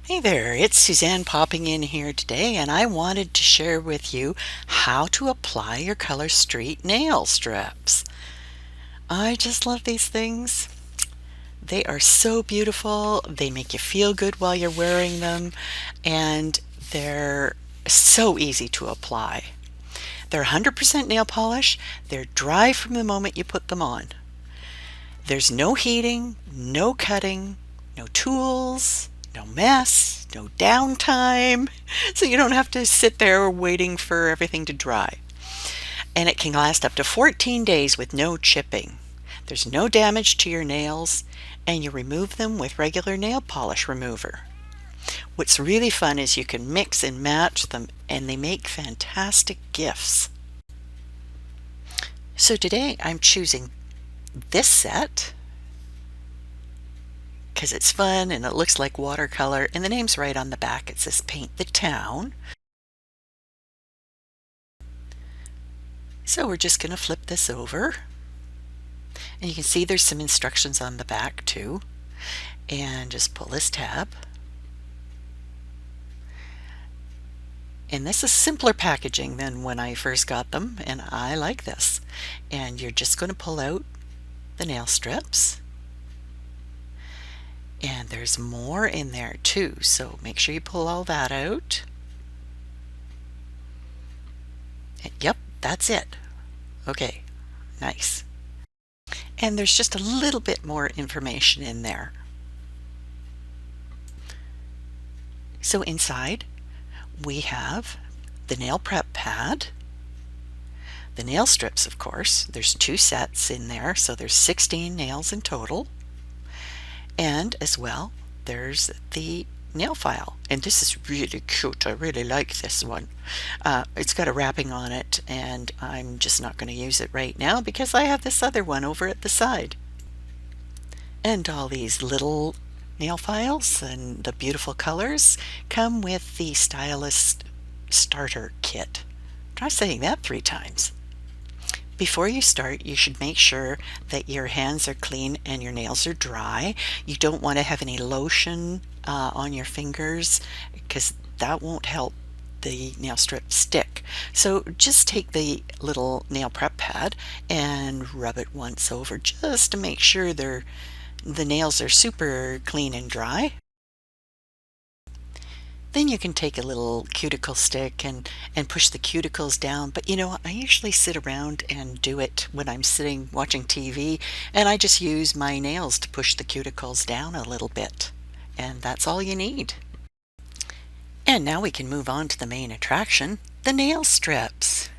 Hey there, it's Suzanne popping in here today, and I wanted to share with you how to apply your Color Street nail strips. I just love these things. They are so beautiful. They make you feel good while you're wearing them, and they're so easy to apply. They're 100% nail polish. They're dry from the moment you put them on. There's no heating, no cutting, no tools, no mess, no downtime. So you don't have to sit there waiting for everything to dry. And it can last up to 14 days with no chipping. There's no damage to your nails, and you remove them with regular nail polish remover. What's really fun is you can mix and match them, and they make fantastic gifts. So today I'm choosing this set because it's fun and it looks like watercolor, and the name's right on the back. It says Paint the Town. So we're just going to flip this over, and you can see there's some instructions on the back too. And just pull this tab. And this is simpler packaging than when I first got them, and I like this. And you're just going to pull out the nail strips. And there's more in there too, so make sure you pull all that out. And yep, that's it. Okay, nice. And there's just a little bit more information in there. So inside we have the nail prep pad, the nail strips, of course. There's 2 sets in there, so there's 16 nails in total. And as well, there's the nail file. And this is really cute. I really like this one. It's got a wrapping on it, and I'm just not going to use it right now because I have this other one over at the side. And all these little nail files and the beautiful colors come with the Stylist starter kit. Try saying that 3 times. Before you start, you should make sure that your hands are clean and your nails are dry. You don't want to have any lotion on your fingers because that won't help the nail strip stick. So just take the little nail prep pad and rub it once over just to make sure the nails are super clean and dry. Then you can take a little cuticle stick and push the cuticles down. But you know, I usually sit around and do it when I'm sitting watching TV, and I just use my nails to push the cuticles down a little bit. And that's all you need. And now we can move on to the main attraction, the nail strips.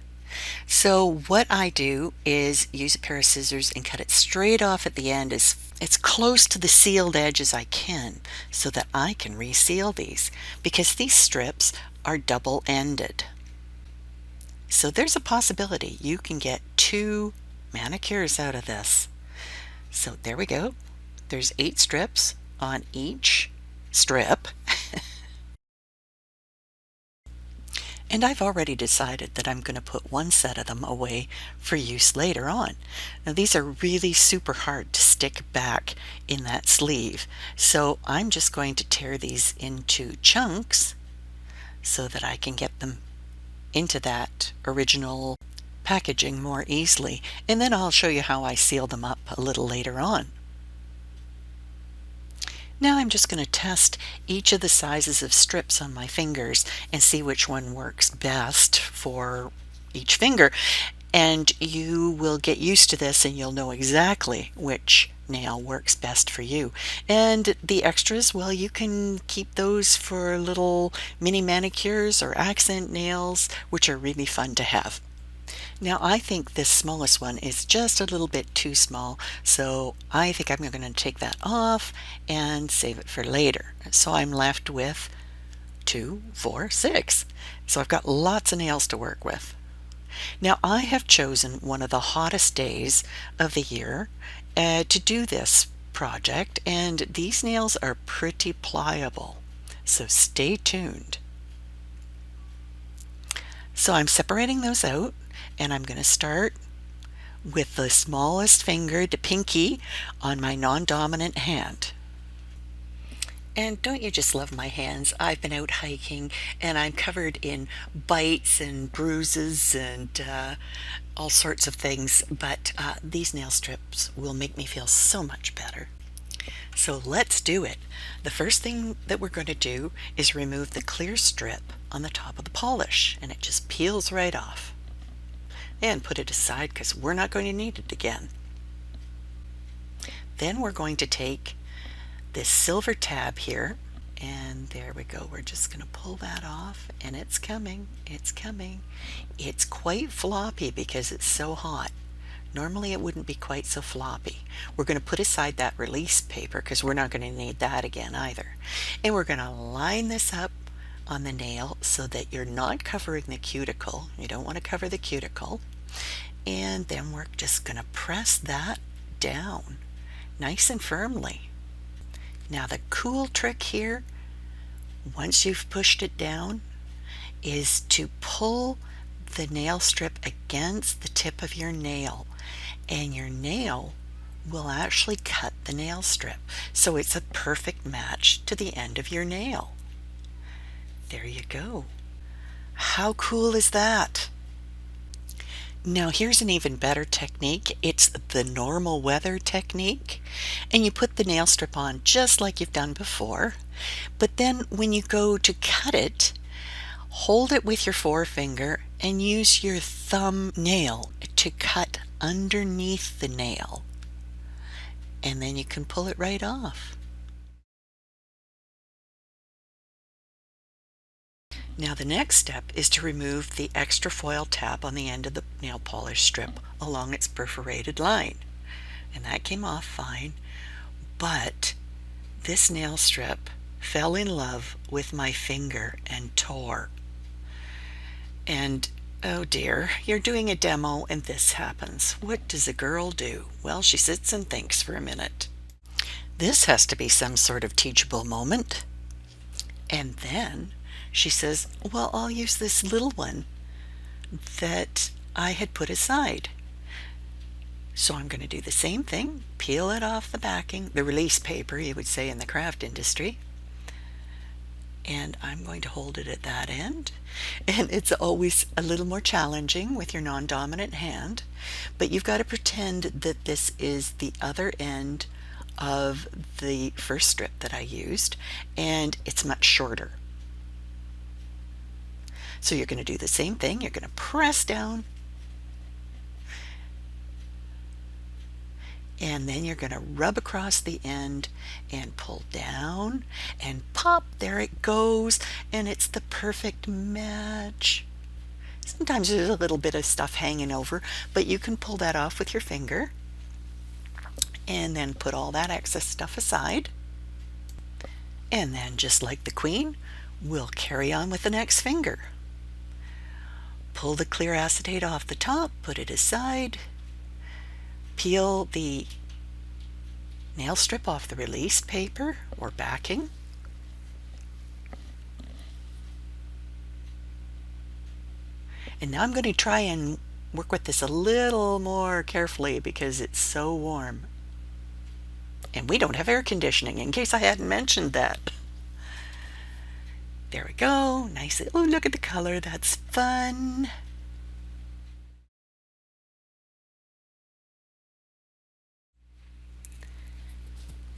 So what I do is use a pair of scissors and cut it straight off at the end as close to the sealed edge as I can so that I can reseal these because these strips are double-ended. So there's a possibility you can get 2 manicures out of this. So there we go. There's 8 strips on each strip. And I've already decided that I'm going to put 1 set of them away for use later on. Now these are really super hard to stick back in that sleeve, so I'm just going to tear these into chunks so that I can get them into that original packaging more easily, and then I'll show you how I seal them up a little later on. Now I'm just going to test each of the sizes of strips on my fingers and see which one works best for each finger. And you will get used to this and you'll know exactly which nail works best for you. And the extras, well, you can keep those for little mini manicures or accent nails, which are really fun to have. Now I think this smallest one is just a little bit too small, so I think I'm going to take that off and save it for later. So I'm left with 2, 4, 6. So I've got lots of nails to work with. Now I have chosen one of the hottest days of the year to do this project, and these nails are pretty pliable, so stay tuned. So I'm separating those out, and I'm going to start with the smallest finger, the pinky, on my non-dominant hand. And don't you just love my hands? I've been out hiking and I'm covered in bites and bruises and all sorts of things, but these nail strips will make me feel so much better. So let's do it. The first thing that we're going to do is remove the clear strip on the top of the polish, and it just peels right off. And put it aside because we're not going to need it again. Then we're going to take this silver tab here, and there we go. We're just going to pull that off, and it's coming. It's coming. It's quite floppy because it's so hot. Normally it wouldn't be quite so floppy. We're going to put aside that release paper because we're not going to need that again either. And we're going to line this up on the nail so that you're not covering the cuticle. You don't want to cover the cuticle. And then we're just going to press that down nice and firmly. Now the cool trick here, once you've pushed it down, is to pull the nail strip against the tip of your nail, and your nail will actually cut the nail strip. So it's a perfect match to the end of your nail. There you go. How cool is that? Now here's an even better technique. It's the normal weather technique. And you put the nail strip on just like you've done before. But then when you go to cut it, hold it with your forefinger and use your thumb nail to cut underneath the nail. And then you can pull it right off. Now the next step is to remove the extra foil tab on the end of the nail polish strip along its perforated line. And that came off fine, but this nail strip fell in love with my finger and tore. And oh dear, you're doing a demo and this happens. What does a girl do? Well, she sits and thinks for a minute. This has to be some sort of teachable moment. And then she says, well, I'll use this little one that I had put aside. So I'm going to do the same thing, peel it off the backing, the release paper, you would say in the craft industry. And I'm going to hold it at that end. And it's always a little more challenging with your non-dominant hand, but you've got to pretend that this is the other end of the first strip that I used, and it's much shorter. So you're going to do the same thing. You're going to press down, and then you're going to rub across the end and pull down and pop. There it goes, and it's the perfect match. Sometimes there's a little bit of stuff hanging over, but you can pull that off with your finger and then put all that excess stuff aside. And then just like the queen, we'll carry on with the next finger. Pull the clear acetate off the top, put it aside, peel the nail strip off the release paper or backing, and now I'm going to try and work with this a little more carefully because it's so warm. And we don't have air conditioning, in case I hadn't mentioned that. There we go. Nice. Oh, look at the color. That's fun.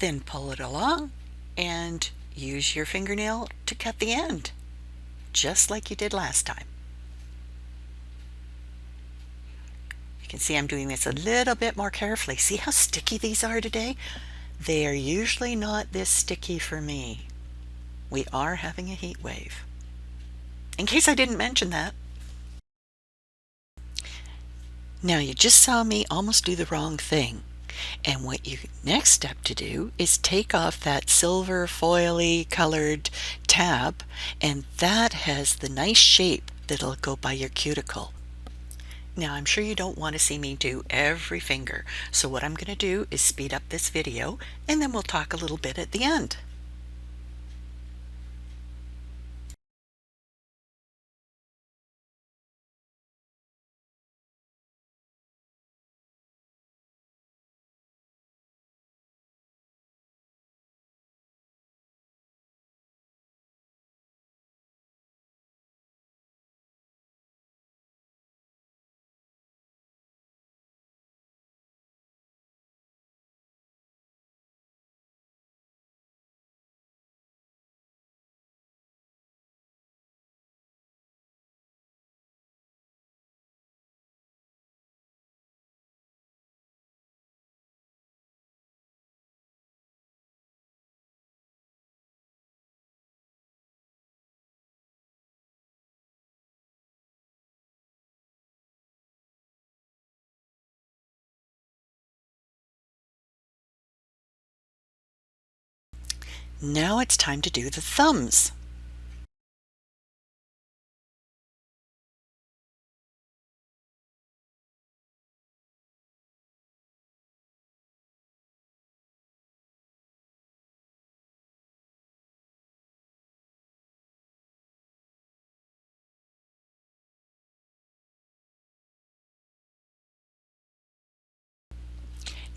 Then pull it along and use your fingernail to cut the end, just like you did last time. You can see I'm doing this a little bit more carefully. See how sticky these are today? They are usually not this sticky for me. We are having a heat wave. In case I didn't mention that. Now you just saw me almost do the wrong thing. And what you next step to do is take off that silver foily colored tab, and that has the nice shape that'll go by your cuticle. Now I'm sure you don't want to see me do every finger, so what I'm going to do is speed up this video and then we'll talk a little bit at the end. Now it's time to do the thumbs.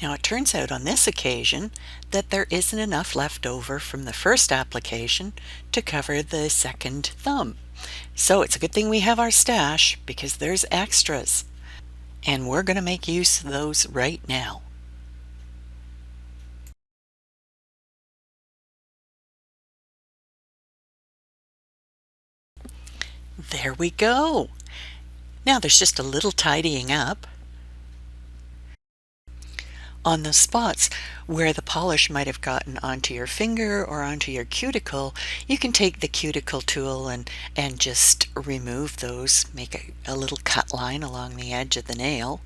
Now it turns out on this occasion that there isn't enough left over from the first application to cover the second thumb. So it's a good thing we have our stash because there's extras. And we're going to make use of those right now. There we go. Now there's just a little tidying up. On the spots where the polish might have gotten onto your finger or onto your cuticle, you can take the cuticle tool and just remove those, make a little cut line along the edge of the nail.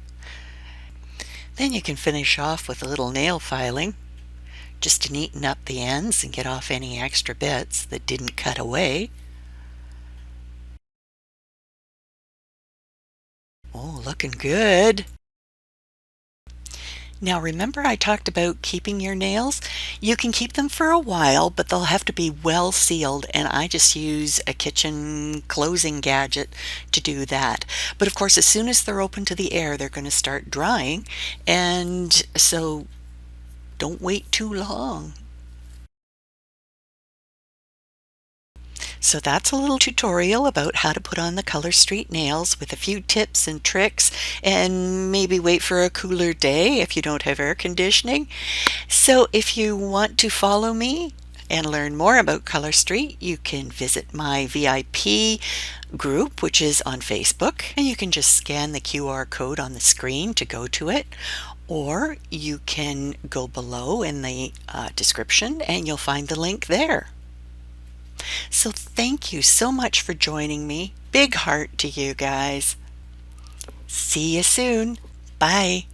Then you can finish off with a little nail filing, just to neaten up the ends and get off any extra bits that didn't cut away. Oh, looking good. Now remember I talked about keeping your nails? You can keep them for a while, but they'll have to be well sealed, and I just use a kitchen closing gadget to do that. But of course, as soon as they're open to the air, they're going to start drying, and so don't wait too long. So that's a little tutorial about how to put on the Color Street nails with a few tips and tricks, and maybe wait for a cooler day if you don't have air conditioning. So if you want to follow me and learn more about Color Street, you can visit my VIP group, which is on Facebook, and you can just scan the QR code on the screen to go to it. Or you can go below in the description and you'll find the link there. So thank you so much for joining me. Big heart to you guys. See you soon. Bye.